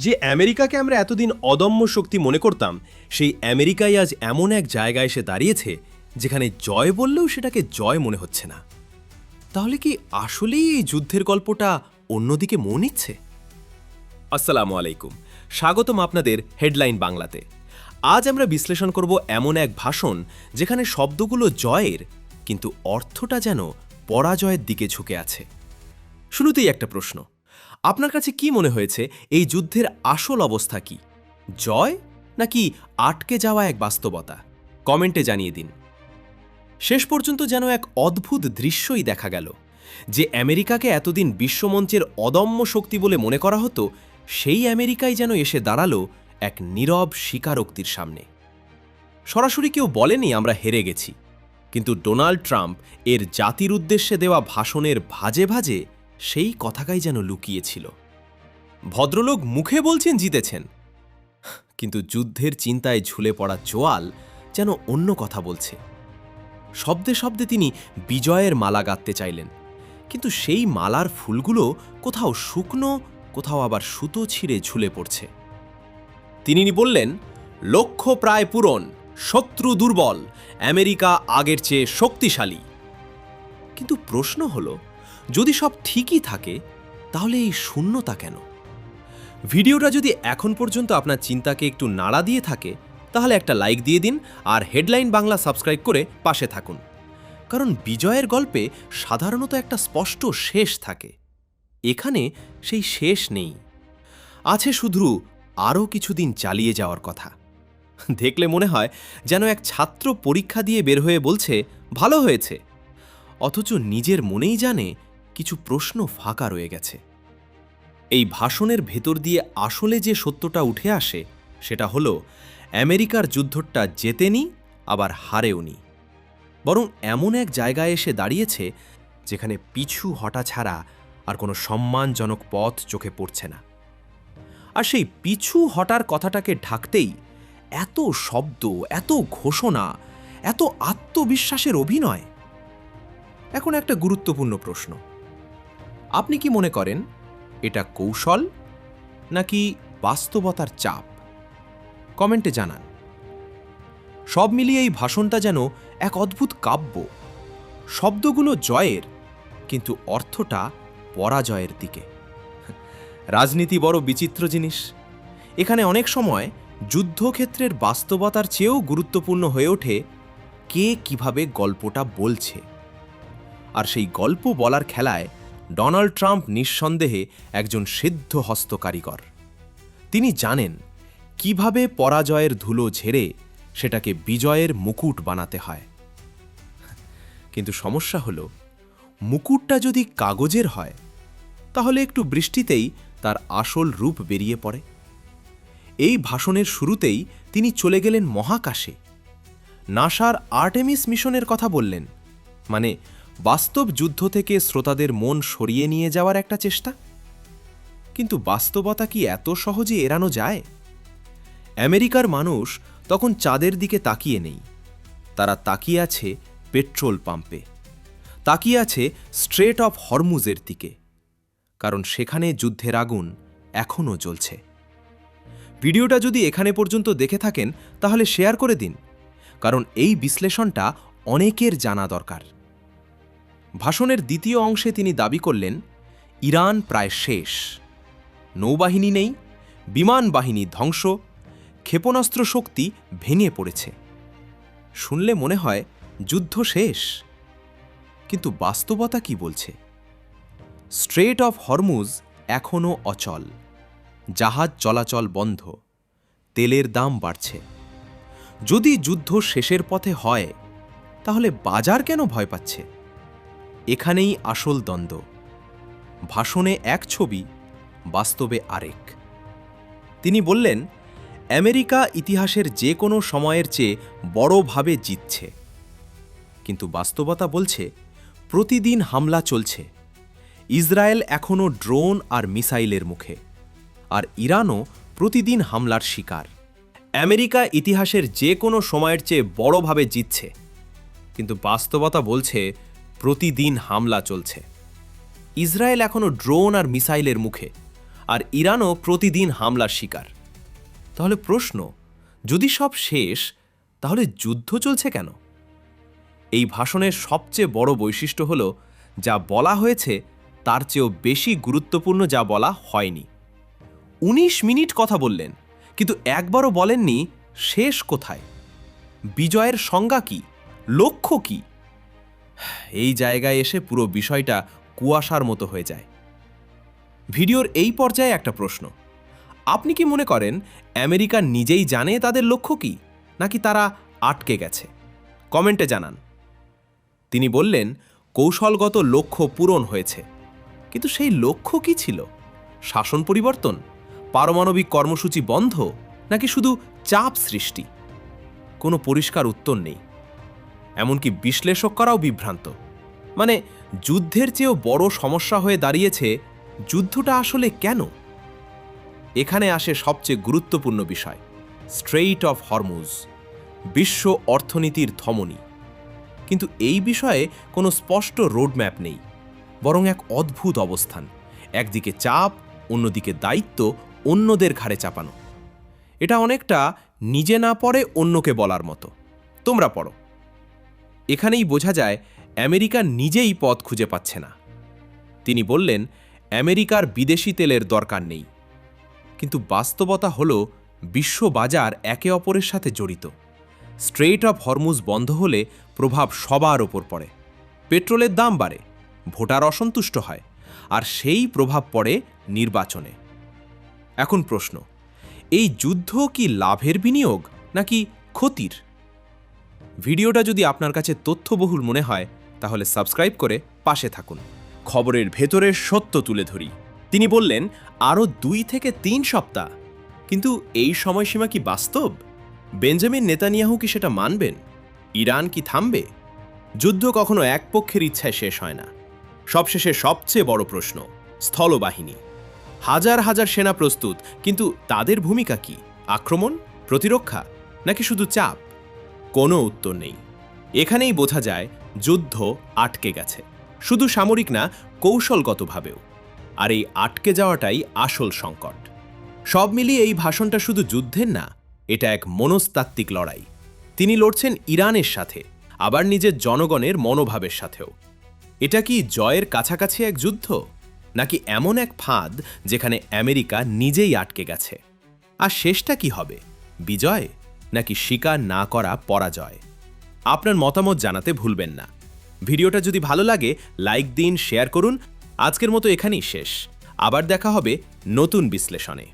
যে আমেরিকাকে আমরা এতদিন অদম্য শক্তি মনে করতাম, সেই আমেরিকাই আজ এমন এক জায়গায় এসে দাঁড়িয়েছে যেখানে জয় বললেও সেটাকে জয় মনে হচ্ছে না। তাহলে কি আসলেই এই যুদ্ধের গল্পটা অন্যদিকে মন নিচ্ছে? আসসালামু আলাইকুম, স্বাগতম আপনাদের হেডলাইন বাংলাতে। আজ আমরা বিশ্লেষণ করব এমন এক ভাষণ যেখানে শব্দগুলো জয়ের, কিন্তু অর্থটা যেন পরাজয়ের দিকে ঝুঁকে আছে। শুরুতেই একটা প্রশ্ন, আপনার কাছে কি মনে হয়েছে এই যুদ্ধের আসল অবস্থা কি? জয় নাকি আটকে যাওয়া এক বাস্তবতা? কমেন্টে জানিয়ে দিন। শেষ পর্যন্ত যেন এক অদ্ভুত দৃশ্যই দেখা গেল। যে আমেরিকাকে এতদিন বিশ্বমঞ্চের অদম্য শক্তি বলে মনে করা হতো, সেই আমেরিকাই যেন এসে দাঁড়ালো এক নীরব স্বীকারোক্তির সামনে। সরাসরি কেউ বলেনি আমরা হেরে গেছি, কিন্তু ডোনাল্ড ট্রাম্প এর জাতির উদ্দেশ্যে দেওয়া ভাষণের ভাজে ভাজে সেই কথাটাই যেন লুকিয়েছিল। ভদ্রলোক মুখে বলছেন জিতেছেন, কিন্তু যুদ্ধের চিন্তায় ঝুলে পড়া জোয়াল যেন অন্য কথা বলছে। শব্দে শব্দে তিনি বিজয়ের মালা গাঁথতে চাইলেন, কিন্তু সেই মালার ফুলগুলো কোথাও শুকনো, কোথাও আবার সুতো ছিঁড়ে ঝুলে পড়ছে। তিনি বললেন, লক্ষ্য প্রায় পূরণ, শত্রু দুর্বল, আমেরিকা আগের চেয়ে শক্তিশালী। কিন্তু প্রশ্ন হলো, যদি সব ঠিকই থাকে তাহলে এই শূন্যতা কেন? ভিডিওটা যদি এখন পর্যন্ত আপনার চিন্তাকে একটু নাড়া দিয়ে থাকে তাহলে একটা লাইক দিয়ে দিন আর হেডলাইন বাংলা সাবস্ক্রাইব করে পাশে থাকুন। কারণ বিজয়ের গল্পে সাধারণত একটা স্পষ্ট শেষ থাকে, এখানে সেই শেষ নেই। আছে শুধু আরও কিছুদিন চালিয়ে যাওয়ার কথা। দেখলে মনে হয় যেন এক ছাত্র পরীক্ষা দিয়ে বের হয়ে বলছে ভালো হয়েছে, অথচ নিজের মনেই জানে কিছু প্রশ্ন ফাঁকা রয়ে গেছে। এই ভাষণের ভেতর দিয়ে আসলে যে সত্যটা উঠে আসে সেটা হলো, আমেরিকার যুদ্ধটা জেতেনি আবার হারেওনি, বরং এমন এক জায়গায় এসে দাঁড়িয়েছে যেখানে পিছু হটা ছাড়া আর কোনো সম্মানজনক পথ চোখে পড়ছে না। আর সেই পিছু হটার কথাটাকে ঢাকতেই এত শব্দ, এত ঘোষণা, এত আত্মবিশ্বাসের অভিনয়। এখন একটা গুরুত্বপূর্ণ প্রশ্ন, আপনি কি মনে করেন এটা কৌশল নাকি বাস্তবতার চাপ? কমেন্টে জানান। সব মিলিয়ে এই ভাষণটা যেন এক অদ্ভুত কাব্য। শব্দগুলো জয়ের, কিন্তু অর্থটা পরাজয়ের দিকে। রাজনীতি বড় বিচিত্র জিনিস। এখানে অনেক সময় যুদ্ধক্ষেত্রের বাস্তবতার চেয়েও গুরুত্বপূর্ণ হয়ে ওঠে কে কিভাবে গল্পটা বলছে। আর সেই গল্প বলার খেলায় ডোনাল্ড ট্রাম্প নিঃসন্দেহে একজন সিদ্ধহস্ত কারিগর। তিনি জানেন কিভাবে পরাজয়ের ধুলো ঝেড়ে সেটাকে বিজয়ের মুকুট বানাতে হয়। কিন্তু সমস্যা হলো, মুকুটটা যদি কাগজের হয় তাহলে একটু বৃষ্টিতেই তার আসল রূপ বেরিয়ে পড়ে। এই ভাষণের শুরুতেই তিনি চলে গেলেন মহাকাশে। নাসার আর্টেমিস মিশনের কথা বললেন, মানে বাস্তব যুদ্ধ থেকে শ্রোতাদের মন সরিয়ে নিয়ে যাওয়ার একটা চেষ্টা। কিন্তু বাস্তবতা কি এত সহজে এড়ানো যায়? আমেরিকার মানুষ তখন চাঁদের দিকে তাকিয়ে নেই, তারা তাকিয়ে আছে পেট্রোল পাম্পে, তাকিয়ে আছে স্ট্রেট অফ হরমুজের দিকে, কারণ সেখানে যুদ্ধের আগুন এখনও জ্বলছে। ভিডিওটা যদি এখানে পর্যন্ত দেখে থাকেন তাহলে শেয়ার করে দিন, কারণ এই বিশ্লেষণটা অনেকের জানা দরকার। ভাষণের দ্বিতীয় অংশে তিনি দাবি করলেন, ইরান প্রায় শেষ, নৌবাহিনী নেই, বিমান বাহিনী ধ্বংস, ক্ষেপণাস্ত্র শক্তি ভেঙে পড়েছে। শুনলে মনে হয় যুদ্ধ শেষ, কিন্তু বাস্তবতা কি বলছে? স্ট্রেট অফ হরমুজ এখনও অচল, জাহাজ চলাচল বন্ধ, তেলের দাম বাড়ছে। যদি যুদ্ধ শেষের পথে হয় তাহলে বাজার কেন ভয় পাচ্ছে? এখানেই আসল দ্বন্দ্ব। ভাষণে এক ছবি, বাস্তবে আরেক। তিনি বললেন, আমেরিকা ইতিহাসের যে কোনো সময়ের চেয়ে বড়ভাবে জিতছে, কিন্তু বাস্তবতা বলছে প্রতিদিন হামলা চলছে। ইসরায়েল এখনও ড্রোন আর মিসাইলের মুখে, আর ইরানও প্রতিদিন হামলার শিকার। আমেরিকা ইতিহাসের যে কোনো সময়ের চেয়ে বড়ভাবে জিতছে, কিন্তু বাস্তবতা বলছে প্রতিদিন হামলা চলছে। ইসরায়েল এখনও ড্রোন আর মিসাইলের মুখে, আর ইরানও প্রতিদিন হামলার শিকার। তাহলে প্রশ্ন, যদি সব শেষ, তাহলে যুদ্ধ চলছে কেন? এই ভাষণের সবচেয়ে বড় বৈশিষ্ট্য হল, যা বলা হয়েছে তার চেয়েও বেশি গুরুত্বপূর্ণ যা বলা হয়নি। ১৯ মিনিট কথা বললেন, কিন্তু একবারও বলেননি শেষ কোথায়, বিজয়ের সংজ্ঞা কি, লক্ষ্য কি। এই জায়গায় এসে পুরো বিষয়টা কুয়াশার মতো হয়ে যায়। ভিডিওর এই পর্যায়ে একটা প্রশ্ন, আপনি কি মনে করেন আমেরিকা নিজেই জানে তাদের লক্ষ্য কি, নাকি তারা আটকে গেছে? কমেন্টে জানান। তিনি বললেন, কৌশলগত লক্ষ্য পূরণ হয়েছে, কিন্তু সেই লক্ষ্য কি ছিল? শাসন পরিবর্তন, পারমাণবিক কর্মসূচি বন্ধ, নাকি শুধু চাপ সৃষ্টি? কোনো পরিষ্কার উত্তর নেই। এমনকি বিশ্লেষকরাও বিভ্রান্ত। মানে, যুদ্ধের চেয়েও বড় সমস্যা হয়ে দাঁড়িয়েছে যুদ্ধটা আসলে কেন। এখানে আসে সবচেয়ে গুরুত্বপূর্ণ বিষয়, স্ট্রেইট অফ হরমুজ, বিশ্ব অর্থনীতির ধমনী। কিন্তু এই বিষয়ে কোনো স্পষ্ট রোডম্যাপ নেই, বরং এক অদ্ভুত অবস্থান। একদিকে চাপ, অন্যদিকে দায়িত্ব অন্যদের ঘাড়ে চাপানো। এটা অনেকটা নিজে না পড়ে অন্যকে বলার মতো, তোমরা পড়ো। এখানেই বোঝা যায় আমেরিকা নিজেই পথ খুঁজে পাচ্ছে না। তিনি বললেন, আমেরিকার বিদেশি তেলের দরকার নেই, কিন্তু বাস্তবতা হল বিশ্ব বাজার একে অপরের সাথে জড়িত। স্ট্রেইট অফ হরমুজ বন্ধ হলে প্রভাব সবার ওপর পড়ে। পেট্রোলের দাম বাড়ে, ভোটার অসন্তুষ্ট হয়, আর সেই প্রভাব পড়ে নির্বাচনে। এখন প্রশ্ন, এই যুদ্ধ কি লাভের বিনিয়োগ নাকি ক্ষতির? ভিডিওটা যদি আপনার কাছে তথ্যবহুল মনে হয়, তাহলে সাবস্ক্রাইব করে পাশে থাকুন। খবরের ভেতরের সত্য তুলে ধরি। তিনি বললেন, আরও 2 থেকে 3 সপ্তাহ। কিন্তু এই সময়সীমা কি বাস্তব? বেঞ্জামিন নেতানিয়াহু কি সেটা মানবেন? ইরান কি থামবে? যুদ্ধ কখনো এক পক্ষের ইচ্ছায় শেষ হয় না। সবশেষে সবচেয়ে বড় প্রশ্ন, স্থলবাহিনী। হাজার হাজার সেনা প্রস্তুত, কিন্তু তাদের ভূমিকা কি? আক্রমণ, প্রতিরক্ষা, নাকি শুধু চাপ? কোনো উত্তর নেই। এখানেই বোঝা যায় যুদ্ধ আটকে গেছে, শুধু সামরিক না, কৌশলগতভাবেও। আর এই আটকে যাওয়াটাই আসল সংকট। সব মিলিয়ে এই ভাষণটা শুধু যুদ্ধের না, এটা এক মনস্তাত্ত্বিক লড়াই। তিনি লড়ছেন ইরানের সাথে, আবার নিজের জনগণের মনোভাবের সাথেও। এটা কি জয়ের কাছাকাছি এক যুদ্ধ, নাকি এমন এক ফাঁদ যেখানে আমেরিকা নিজেই আটকে গেছে? আর শেষটা কি হবে, বিজয় নাকি স্বীকার না করা পরাজয়? আপনার মতামত জানাতে ভুলবেন না। ভিডিওটা যদি ভালো লাগে লাইক দিন, শেয়ার করুন। আজকের মতো এখানেই শেষ। আবার দেখা হবে নতুন বিশ্লেষণে।